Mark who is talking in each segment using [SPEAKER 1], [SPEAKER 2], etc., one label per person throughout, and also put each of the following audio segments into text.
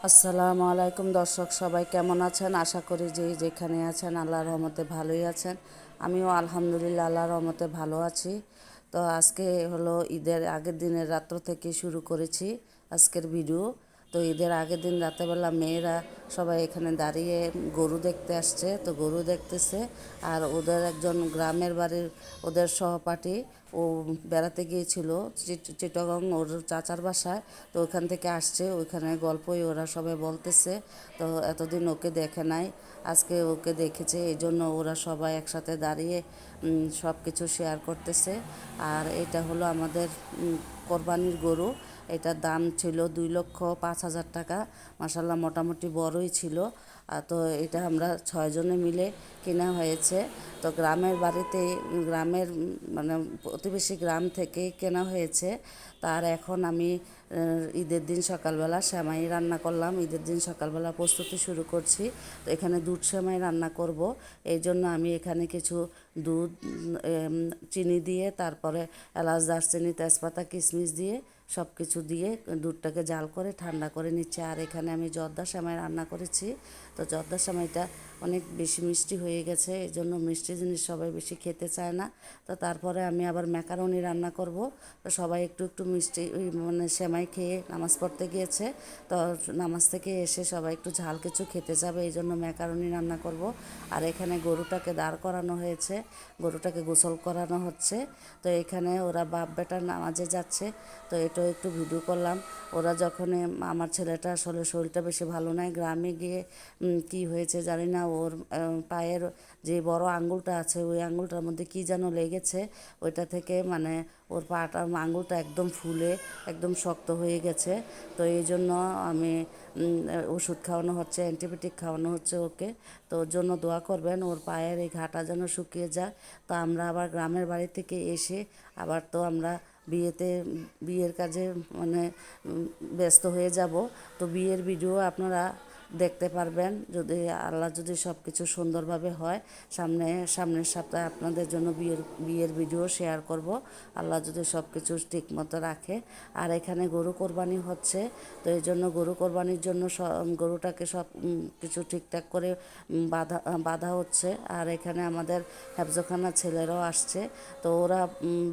[SPEAKER 1] আসসালামু আলাইকুম দর্শক, সবাই কেমন আছেন? আশা করি যে যেখানে আছেন আল্লাহর রহমতে ভালোই আছেন। আমিও আলহামদুলিল্লাহ আল্লাহর রহমতে ভালো আছি। তো আজকে হলো ঈদের আগের দিনের রাত্র থেকে শুরু করেছি আজকের ভিডিও। তো ঈদের আগের দিন রাতেরবেলা মেয়েরা সবাই এখানে দাঁড়িয়ে গরু দেখতে আসছে, তো গরু দেখতেছে। আর ওদের একজন গ্রামের বাড়ির ওদের সহপাঠী ও বেড়াতে গিয়েছিল চিটাগং ওর চাচার বাসায়। তো ওইখান থেকে আসছে, ওইখানে গল্পই ওরা সবাই বলতেছে। তো এতদিন ওকে দেখে নাই, আজকে ওকে দেখেছে, এই জন্য ওরা সবাই একসাথে দাঁড়িয়ে সব কিছু শেয়ার করতেছে। আর এটা হলো আমাদের কোরবানির গরু। এটার দাম ছিল 2,05,000 টাকা। মাসাল্লাহ মোটামুটি বড়ই ছিল। তো এটা আমরা 6 জনে মিলে কেনা হয়েছে। তো গ্রামের বাড়িতে, গ্রামের মানে প্রতিবেশী গ্রাম থেকে কেনা হয়েছে। তার এখন আমি ঈদের দিন সকালবেলা সেমাই রান্না করলাম। ঈদের দিন সকালবেলা প্রস্তুতি শুরু করছি। তো এখানে দুধ সেমাই রান্না করব। এই জন্য আমি এখানে কিছু দুধ, চিনি দিয়ে, তারপরে এলাচ, দারচিনি, তেজপাতা, কিশমিশ দিয়ে সব কিছু দিয়ে দুধটাকে জাল করে ঠান্ডা করে নিচ্ছি। আর এখানে আমি জর্দা সেমাই রান্না করেছি। তো জর্দা সেমাইটা অনেক বেশি মিষ্টি হয়ে গেছে, এই জন্য মিষ্টি জিনিস সবাই বেশি খেতে চায় না। তো তারপরে আমি আবার ম্যাকারনি রান্না করব। তো সবাই একটু একটু মিষ্টি মানে সেমাই খেয়ে নামাজ পড়তে গিয়েছে। তো নামাজ থেকে এসে সবাই একটু ঝাল কিছু খেতে যাবে, এই জন্য ম্যাকারনি রান্না করব। আর এখানে গরুটাকে দাঁড় করানো হয়েছে, গরুটাকে গোসল করানো হচ্ছে। তো এখানে ওরা বাপ বেটা নামাজে যাচ্ছে। তো এটাও একটু ভিডিও করলাম। ওরা যখন, আমার ছেলেটা আসলে শরীরটা বেশি ভালো নয়, গ্রামে গিয়ে কি হয়েছে জানি না, ওর পায়ের যে বড় আঙ্গুলটা আছে ওই আঙ্গুলটার মধ্যে কি যেন লেগেছে। ওইটা থেকে মানে ওর পাটার আঙ্গুলটা একদম ফুলে একদম শক্ত হয়ে গেছে। তো এই জন্য আমি ওষুধ খাওয়ানো হচ্ছে, অ্যান্টিবায়োটিক খাওয়ানো হচ্ছে ওকে। তো ওর জন্য দোয়া করবেন, ওর পায়ের এই ঘাটা যেন শুকিয়ে যায়। তো আমরা আবার গ্রামের বাড়ি থেকে এসে আবার তো আমরা বিয়ের কাজে মানে ব্যস্ত হয়ে যাব। তো বিয়ের ভিডিও আপনারা দেখতে পারবেন যদি আল্লাহ, যদি সব কিছু সুন্দরভাবে হয়। সামনের সপ্তাহে আপনাদের জন্য বিয়ের ভিডিও শেয়ার করব, আল্লাহ যদি সব কিছু ঠিক মতো রাখে। আর এখানে গরু কোরবানি হচ্ছে। তো এই জন্য গরু কোরবানির জন্য গরুটাকে সব কিছু ঠিকঠাক করে বাঁধা হচ্ছে। আর এখানে আমাদের হেফজখানার ছেলেরাও আসছে। তো ওরা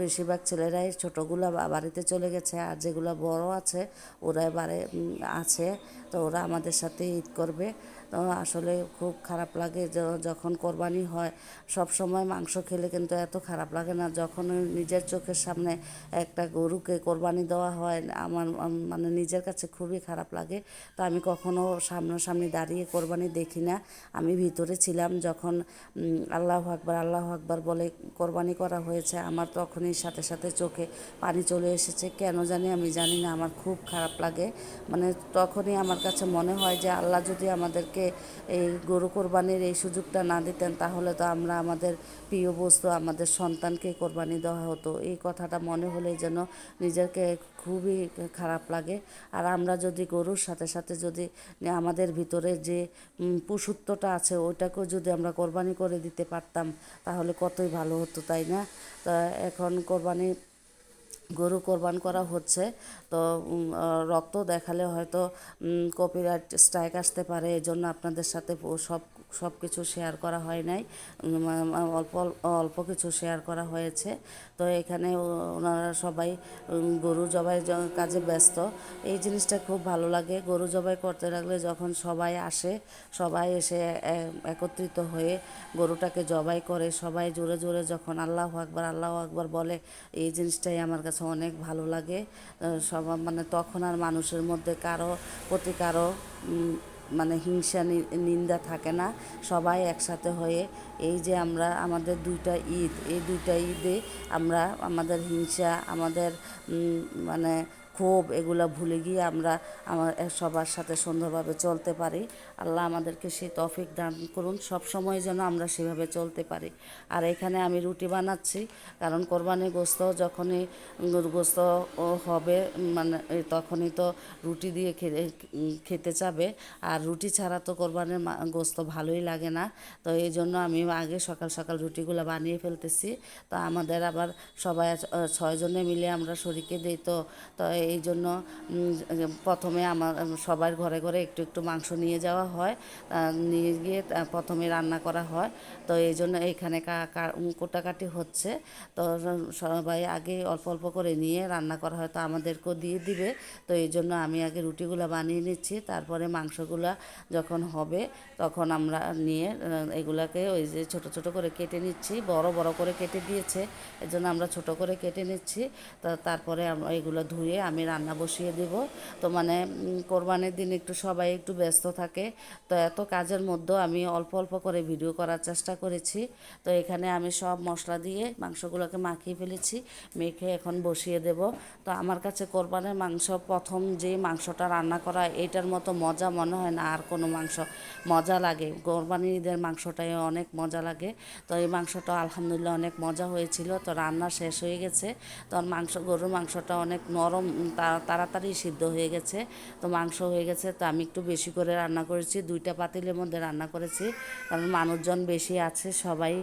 [SPEAKER 1] বেশিরভাগ ছেলেরাই ছোটোগুলো বাড়িতে চলে গেছে, আর যেগুলো বড় আছে ওরা এবারে আছে। তো ওরা আমাদের সাথে ঈদ করবে। তো আসলে খুব খারাপ লাগে যখন কোরবানি হয়। সব সময় মাংস খেলে কিন্তু এত খারাপ লাগে না, যখন নিজের চোখের সামনে একটা গরুকে কোরবানি দেওয়া হয় আমার মানে নিজের কাছে খুবই খারাপ লাগে। তো আমি কখনো সামনাসামনি দাঁড়িয়ে কোরবানি দেখি না। আমি ভিতরে ছিলাম যখন আল্লাহু আকবার আল্লাহু আকবার বলে কোরবানি করা হয়েছে, আমার তখনই সাথে সাথে চোখে পানি চলে এসেছে। কেন জানি, আমি জানি না, আমার খুব খারাপ লাগে। মানে তখনই আমার কাছে মনে হয় যে আল্লাহ যদি আমাদেরকে এই গরু কোরবানির এই সুযোগটা না দিতেন, তাহলে তো আমরা আমাদের প্রিয় বস্তু আমাদের সন্তানকে কোরবানি দেওয়া হতো। এই কথাটা মনে হলেই যেন নিজেকে খুবই খারাপ লাগে। আর আমরা যদি গরুর সাথে সাথে যদি আমাদের ভিতরে যে পশুত্বটা আছে ওইটাকেও যদি আমরা কোরবানি করে দিতে পারতাম, তাহলে কতই ভালো হতো, তাই না? তা এখন গরু কোরবান করা হচ্ছে। তো রক্ত দেখালে হয়তো কপিরাইট স্ট্রাইক আসতে পারে, এজন্য আপনাদের সাথে সব কিছু শেয়ার করা হয় নাই। অল্প অল্প কিছু শেয়ার করা হয়েছে। তো এখানে ওনারা সবাই গরু জবাই কাজে ব্যস্ত। এই জিনিসটা খুব ভালো লাগে, গরু জবাই করতে লাগলে যখন সবাই আসে, সবাই এসে একত্রিত হয়ে গরুটাকে জবাই করে, সবাই জোরে জোরে যখন আল্লাহু আকবার আল্লাহু আকবার বলে, এই জিনিসটাই আমার কাছে অনেক ভালো লাগে। সব মানে তখন আর মানুষের মধ্যে কারো প্রতি কারো মানে হিংসা নিন্দা থাকে না। সবাই একসাথে হয়ে এই যে আমরা আমাদের দুইটা ঈদ, এই দুইটা ঈদে আমরা আমাদের হিংসা, আমাদের মানে ক্ষোভ এগুলো ভুলে গিয়ে আমরা সবার সাথে সুন্দরভাবে চলতে পারি। আল্লাহ আমাদেরকে সেই তৌফিক দান করুন, সব সময় যেন আমরা সেভাবে চলতে পারি। আর এখানে আমি রুটি বানাচ্ছি, কারণ কোরবানির গোশত যখনই গোশত হবে মানে তখনই তো রুটি দিয়ে খেতে চাবে। আর রুটি ছাড়া তো কোরবানির গোশত ভালোই লাগে না। তো এই জন্য আমি আগে সকাল সকাল রুটিগুলো বানিয়ে ফেলতেছি। তো আমাদের আবার সবাই 6 জনে মিলে আমরা শরিকে দিই। তো তো এই জন্য প্রথমে আমার সবার ঘরে ঘরে একটু একটু মাংস নিয়ে যাওয়া হয়, নিয়ে গিয়ে প্রথমে রান্না করা হয়। তো এই জন্য এইখানে কোটাকাটি হচ্ছে। তো সবাই আগে অল্প অল্প করে নিয়ে রান্না করা হয়, তো আমাদেরকেও দিয়ে দিবে। তো এই জন্য আমি আগে রুটিগুলো বানিয়ে নিচ্ছি, তারপরে মাংসগুলা যখন হবে তখন আমরা নিয়ে এগুলাকে ওই যে ছোট ছোট করে কেটে নিচ্ছি, বড় বড় করে কেটে দিয়েছে এজন্য আমরা ছোট করে কেটে নিচ্ছি। তো তারপরে আমরা এগুলো ধুয়ে আমি রান্না বসিয়ে দেব। তো মানে কোরবানির দিন একটু সবাই একটু ব্যস্ত থাকে, তো এত কাজের মধ্যেও আমি অল্প অল্প করে ভিডিও করার চেষ্টা করেছি। তো এখানে আমি সব মশলা দিয়ে মাংসগুলোকে মাখিয়ে ফেলেছি, মেখে এখন বসিয়ে দেব। তো আমার কাছে কোরবানির মাংস প্রথম যে মাংসটা রান্না করা এইটার মতো মজা মনে হয় না আর কোনো মাংস মজা লাগে। কোরবানির ঈদের মাংসটাই অনেক মজা লাগে। তো এই মাংসটা আলহামদুলিল্লাহ অনেক মজা হয়েছিল। তো রান্না শেষ হয়ে গেছে, তো গরুর মাংসটা অনেক নরম, তাড়াতাড়ি সিদ্ধ হয়ে গেছে। তো মাংস হয়ে গেছে, তো আমি একটু বেশি করে রান্না করেছি, 2টা পাতিলের মধ্যে রান্না করেছি, কারণ মানুষজন বেশি আছে, সবাই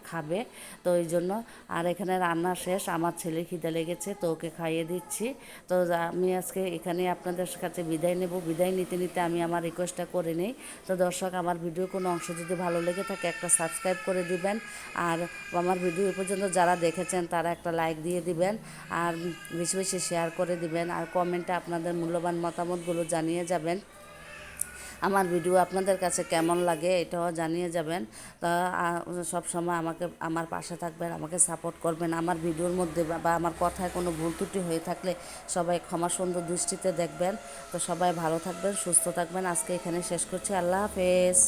[SPEAKER 1] খাবে। তো এই জন্য আর এখানে রান্না শেষ, আমার ছেলে খিদে লেগেছে, তো ওকে খাইয়ে দিচ্ছি। তো আমি আজকে এখানে আপনাদের কাছে বিদায় নেব। বিদায় নিতে নিতে আমি আমার রিকোয়েস্টটা করে নিই। তো দর্শক, আমার ভিডিও কোনো অংশ যদি ভালো লেগে থাকে একটা সাবস্ক্রাইব করে দিবেন, আর আমার ভিডিও এ পর্যন্ত যারা দেখেছেন তারা একটা লাইক দিয়ে দিবেন, আর বেশি বেশি শেয়ার করে দিবেন, আর কমেন্টে আপনাদের মূল্যবান মতামতগুলো জানিয়ে যাবেন। আমার ভিডিও আপনাদের কাছে কেমন লাগে এটাও জানিয়ে যাবেন। তা সব সময় আমাকে আমার পাশে থাকবেন, আমাকে সাপোর্ট করবেন। আমার ভিডিওর মধ্যে বা আমার কথায় কোনো ভুল ত্রুটি হয়ে থাকলে সবাই ক্ষমা সুন্দর দৃষ্টিতে দেখবেন। তো সবাই ভালো থাকবেন, সুস্থ থাকবেন। আজকে এখানে শেষ করছি। আল্লাহ হাফেজ।